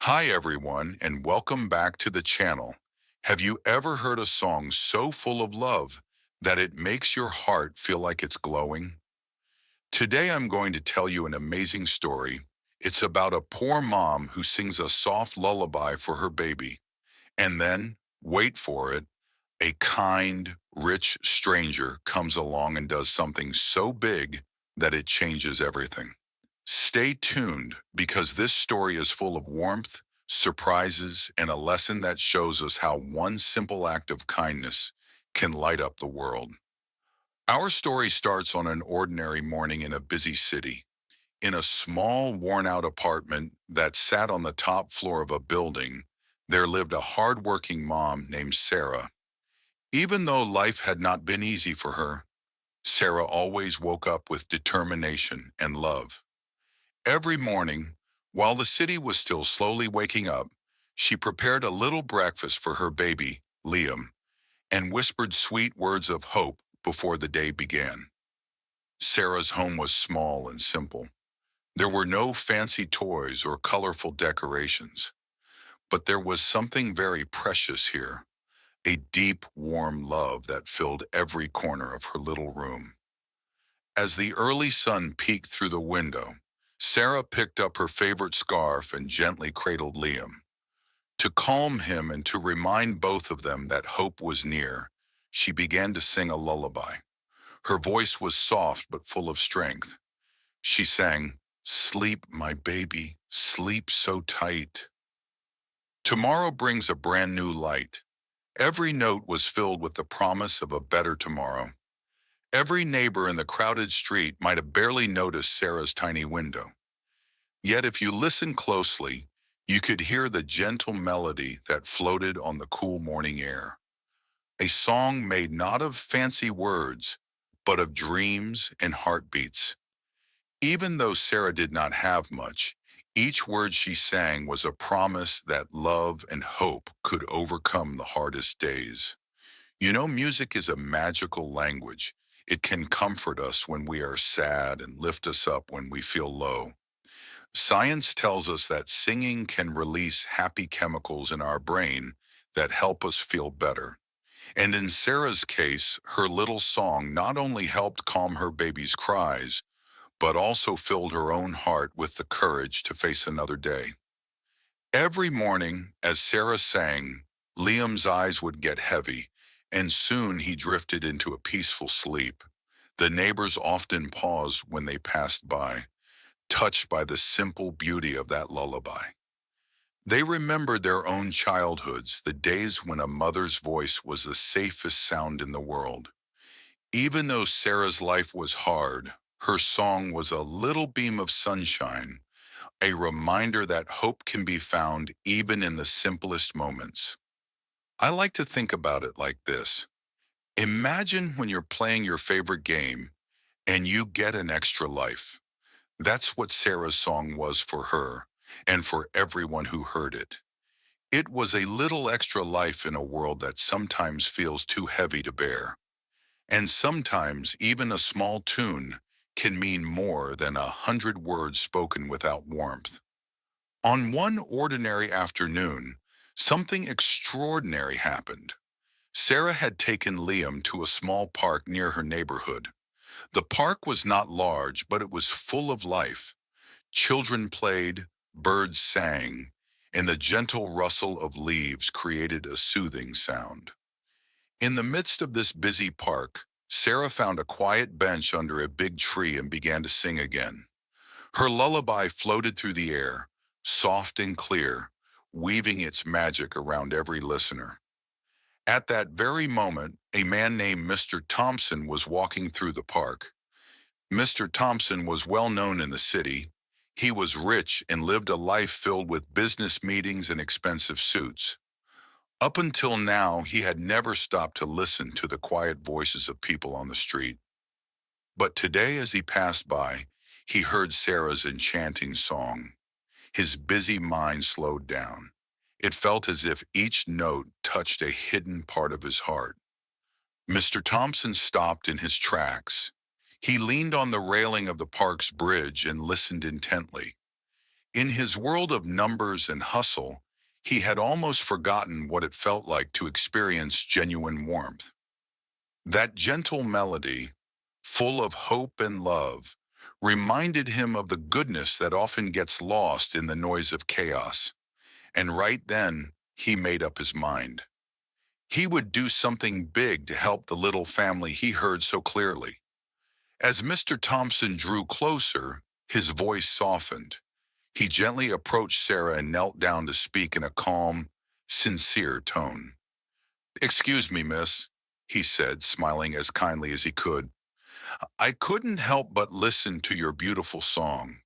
Hi everyone, and welcome back to the channel. Have you ever heard a song so full of love that it makes your heart feel like it's glowing? Today I'm going to tell you an amazing story. It's about a poor mom who sings a soft lullaby for her baby. And then, wait for it, a kind, rich stranger comes along and does something so big that it changes everything. Stay tuned because this story is full of warmth, surprises, and a lesson that shows us how one simple act of kindness can light up the world. Our story starts on an ordinary morning in a busy city. In a small, worn-out apartment that sat on the top floor of a building, there lived a hard-working mom named Sarah. Even though life had not been easy for her, Sarah always woke up with determination and love. Every morning, while the city was still slowly waking up, she prepared a little breakfast for her baby, Liam, and whispered sweet words of hope before the day began. Sarah's home was small and simple. There were no fancy toys or colorful decorations, but there was something very precious here, a deep, warm love that filled every corner of her little room. As the early sun peeked through the window, Sarah picked up her favorite scarf and gently cradled Liam. To calm him and to remind both of them that hope was near, she began to sing a lullaby. Her voice was soft but full of strength. She sang, "Sleep, my baby, sleep so tight. Tomorrow brings a brand new light." Every note was filled with the promise of a better tomorrow. Every neighbor in the crowded street might have barely noticed Sarah's tiny window. Yet if you listen closely, you could hear the gentle melody that floated on the cool morning air. A song made not of fancy words, but of dreams and heartbeats. Even though Sarah did not have much, each word she sang was a promise that love and hope could overcome the hardest days. You know, music is a magical language. It can comfort us when we are sad and lift us up when we feel low. Science tells us that singing can release happy chemicals in our brain that help us feel better. And in Sarah's case, her little song not only helped calm her baby's cries, but also filled her own heart with the courage to face another day. Every morning, as Sarah sang, Liam's eyes would get heavy, and soon he drifted into a peaceful sleep. The neighbors often paused when they passed by, touched by the simple beauty of that lullaby. They remembered their own childhoods, the days when a mother's voice was the safest sound in the world. Even though Sarah's life was hard, her song was a little beam of sunshine, a reminder that hope can be found even in the simplest moments. I like to think about it like this. Imagine when you're playing your favorite game and you get an extra life. That's what Sarah's song was for her and for everyone who heard it. It was a little extra life in a world that sometimes feels too heavy to bear. And sometimes even a small tune can mean more than 100 words spoken without warmth. On one ordinary afternoon, something extraordinary happened. Sarah had taken Liam to a small park near her neighborhood. The park was not large, but it was full of life. Children played, birds sang, and the gentle rustle of leaves created a soothing sound. In the midst of this busy park, Sarah found a quiet bench under a big tree and began to sing again. Her lullaby floated through the air, soft and clear, weaving its magic around every listener. At that very moment, a man named Mr. Thompson was walking through the park. Mr. Thompson was well known in the city. He was rich and lived a life filled with business meetings and expensive suits. Up until now, he had never stopped to listen to the quiet voices of people on the street. But today, as he passed by, he heard Sarah's enchanting song. His busy mind slowed down. It felt as if each note touched a hidden part of his heart. Mr. Thompson stopped in his tracks. He leaned on the railing of the park's bridge and listened intently. In his world of numbers and hustle, he had almost forgotten what it felt like to experience genuine warmth. That gentle melody, full of hope and love, reminded him of the goodness that often gets lost in the noise of chaos. And right then, he made up his mind. He would do something big to help the little family he heard so clearly. As Mr. Thompson drew closer, his voice softened. He gently approached Sarah and knelt down to speak in a calm, sincere tone. "Excuse me, miss," he said, smiling as kindly as he could. "I couldn't help but listen to your beautiful song.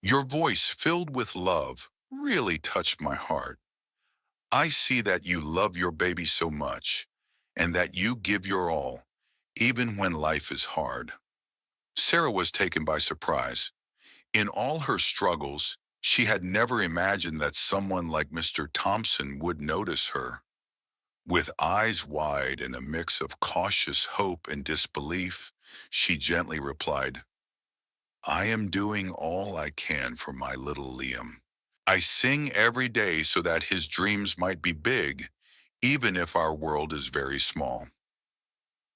Your voice, filled with love, really touched my heart. I see that you love your baby so much, and that you give your all, even when life is hard." Sarah was taken by surprise. In all her struggles, she had never imagined that someone like Mr. Thompson would notice her. With eyes wide and a mix of cautious hope and disbelief, she gently replied, "I am doing all I can for my little Liam. I sing every day so that his dreams might be big, even if our world is very small."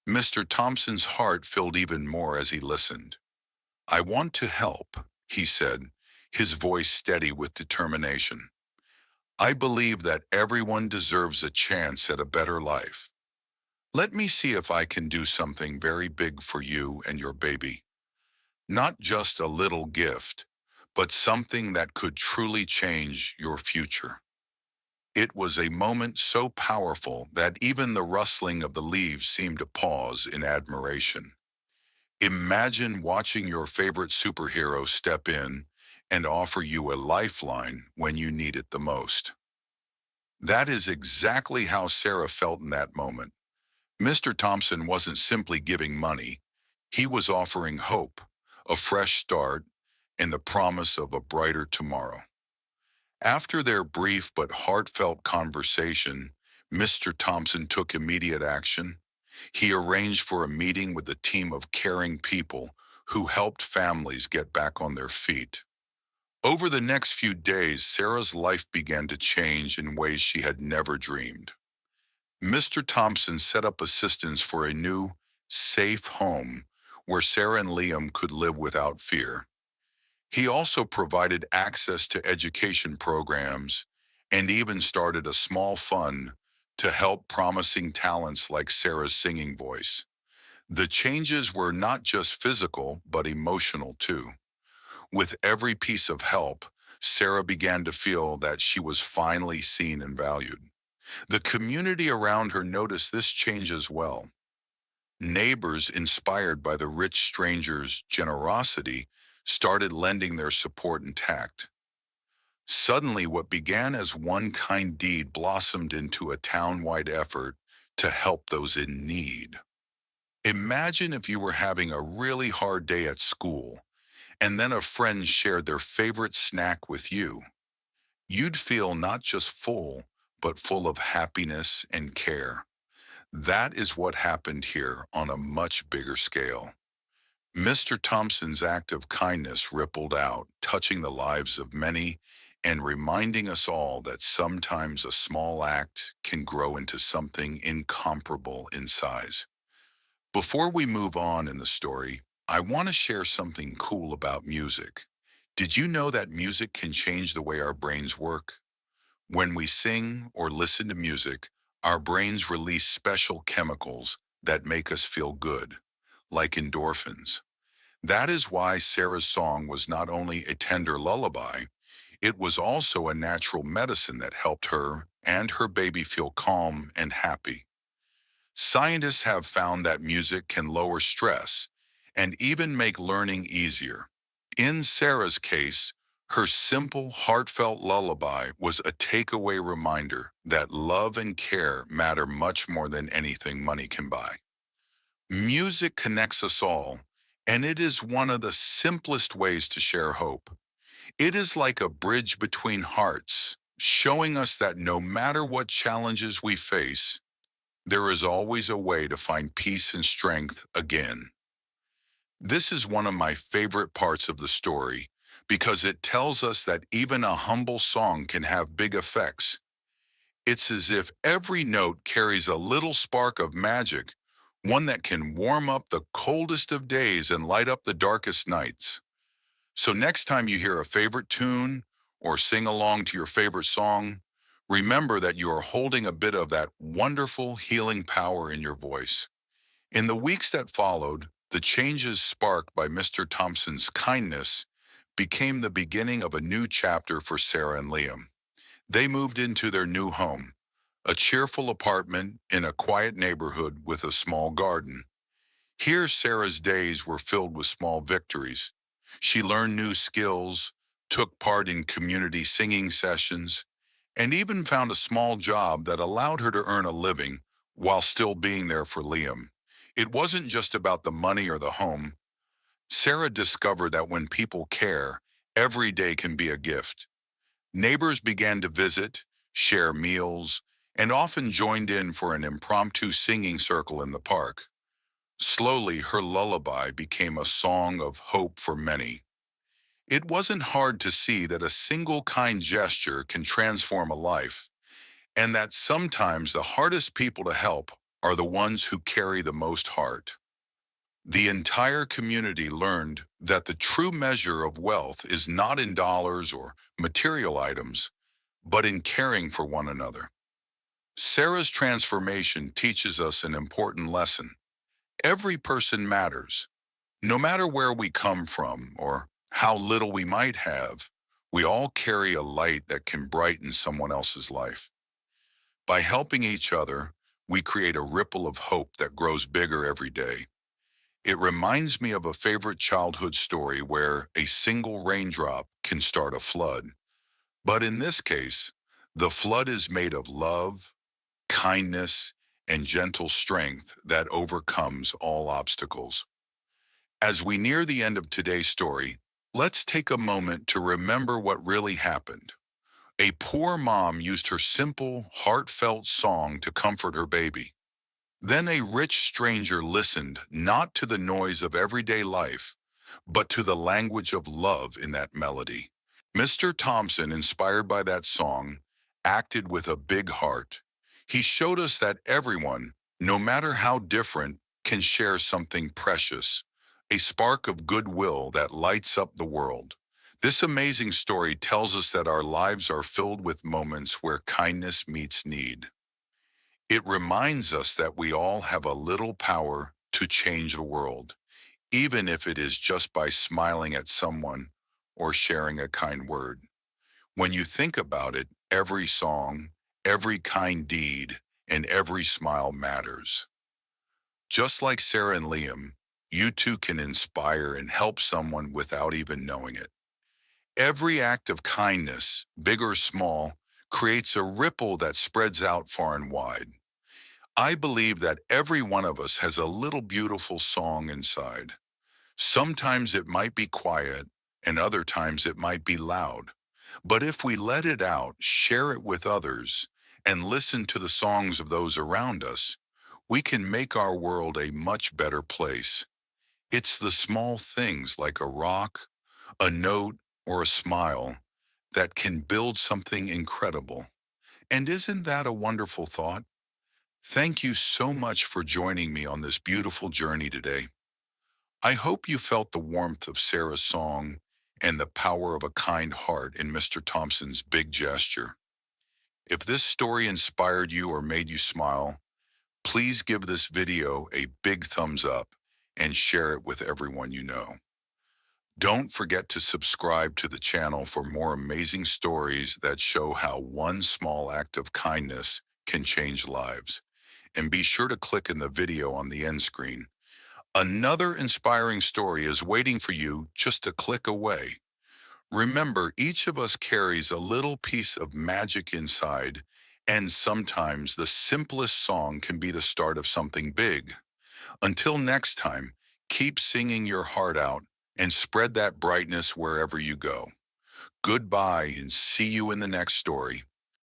Mr. Thompson's heart filled even more as he listened. "I want to help," he said, his voice steady with determination. "I believe that everyone deserves a chance at a better life. Let me see if I can do something very big for you and your baby. Not just a little gift, but something that could truly change your future." It was a moment so powerful that even the rustling of the leaves seemed to pause in admiration. Imagine watching your favorite superhero step in and offer you a lifeline when you need it the most. That is exactly how Sarah felt in that moment. Mr. Thompson wasn't simply giving money. He was offering hope, a fresh start, and the promise of a brighter tomorrow. After their brief but heartfelt conversation, Mr. Thompson took immediate action. He arranged for a meeting with a team of caring people who helped families get back on their feet. Over the next few days, Sarah's life began to change in ways she had never dreamed. Mr. Thompson set up assistance for a new, safe home where Sarah and Liam could live without fear. He also provided access to education programs and even started a small fund to help promising talents like Sarah's singing voice. The changes were not just physical, but emotional too. With every piece of help, Sarah began to feel that she was finally seen and valued. The community around her noticed this change as well. Neighbors, inspired by the rich stranger's generosity, started lending their support and tact. Suddenly, what began as one kind deed blossomed into a town-wide effort to help those in need. Imagine if you were having a really hard day at school, and then a friend shared their favorite snack with you. You'd feel not just full, but full of happiness and care. That is what happened here on a much bigger scale. Mr. Thompson's act of kindness rippled out, touching the lives of many and reminding us all that sometimes a small act can grow into something incomparable in size. Before we move on in the story, I want to share something cool about music. Did you know that music can change the way our brains work? When we sing or listen to music, our brains release special chemicals that make us feel good, like endorphins. That is why Sarah's song was not only a tender lullaby, it was also a natural medicine that helped her and her baby feel calm and happy. Scientists have found that music can lower stress and even make learning easier. In Sarah's case, her simple, heartfelt lullaby was a takeaway reminder that love and care matter much more than anything money can buy. Music connects us all, and it is one of the simplest ways to share hope. It is like a bridge between hearts, showing us that no matter what challenges we face, there is always a way to find peace and strength again. This is one of my favorite parts of the story because it tells us that even a humble song can have big effects. It's as if every note carries a little spark of magic, one that can warm up the coldest of days and light up the darkest nights. So next time you hear a favorite tune or sing along to your favorite song, remember that you are holding a bit of that wonderful healing power in your voice. In the weeks that followed, the changes sparked by Mr. Thompson's kindness became the beginning of a new chapter for Sarah and Liam. They moved into their new home, a cheerful apartment in a quiet neighborhood with a small garden. Here, Sarah's days were filled with small victories. She learned new skills, took part in community singing sessions, and even found a small job that allowed her to earn a living while still being there for Liam. It wasn't just about the money or the home. Sarah discovered that when people care, every day can be a gift. Neighbors began to visit, share meals, and often joined in for an impromptu singing circle in the park. Slowly, her lullaby became a song of hope for many. It wasn't hard to see that a single kind gesture can transform a life, and that sometimes the hardest people to help are the ones who carry the most heart. The entire community learned that the true measure of wealth is not in dollars or material items, but in caring for one another. Sarah's transformation teaches us an important lesson. Every person matters. No matter where we come from or how little we might have, we all carry a light that can brighten someone else's life. By helping each other, we create a ripple of hope that grows bigger every day. It reminds me of a favorite childhood story where a single raindrop can start a flood. But in this case, the flood is made of love, kindness, and gentle strength that overcomes all obstacles. As we near the end of today's story, let's take a moment to remember what really happened. A poor mom used her simple, heartfelt song to comfort her baby. Then a rich stranger listened not to the noise of everyday life, but to the language of love in that melody. Mr. Thompson, inspired by that song, acted with a big heart. He showed us that everyone, no matter how different, can share something precious, a spark of goodwill that lights up the world. This amazing story tells us that our lives are filled with moments where kindness meets need. It reminds us that we all have a little power to change the world, even if it is just by smiling at someone or sharing a kind word. When you think about it, every song, every kind deed, and every smile matters. Just like Sarah and Liam, you too can inspire and help someone without even knowing it. Every act of kindness, big or small, creates a ripple that spreads out far and wide. I believe that every one of us has a little beautiful song inside. Sometimes it might be quiet, and other times it might be loud. But if we let it out, share it with others, and listen to the songs of those around us, we can make our world a much better place. It's the small things like a rock, a note, or a smile that can build something incredible. And isn't that a wonderful thought? Thank you so much for joining me on this beautiful journey today. I hope you felt the warmth of Sarah's song and the power of a kind heart in Mr. Thompson's big gesture. If this story inspired you or made you smile, please give this video a big thumbs up and share it with everyone you know. Don't forget to subscribe to the channel for more amazing stories that show how one small act of kindness can change lives. And be sure to click in the video on the end screen. Another inspiring story is waiting for you just a click away. Remember, each of us carries a little piece of magic inside, and sometimes the simplest song can be the start of something big. Until next time, keep singing your heart out and spread that brightness wherever you go. Goodbye and see you in the next story.